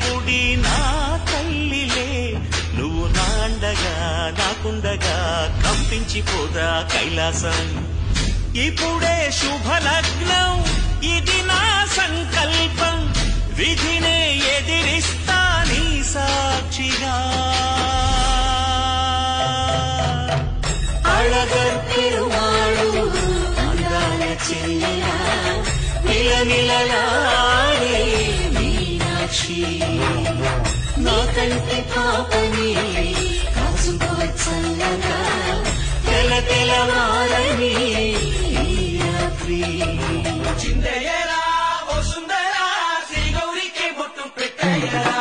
గుడి నా తల్లిలే నువ్వు నాండగా నాకుండగా కంపించిపోదా కైలాసం ఇప్పుడే శుభలగ్నం ఇది నా సంకల్పం విధినే ఎదిరిస్తా నీ సాక్షిగా అళగర్ పెరుమాళు అందాల చెల్లెల నిలనిలలాడే మీనాక్షి నా కంటి పాపని కాచుకోవచ్చల్లగా తెల తెలవారని రాత్రి చిందయ్యరా ఓ సుందరా శ్రీ గౌరికి బొట్టు పెట్టయ్యరా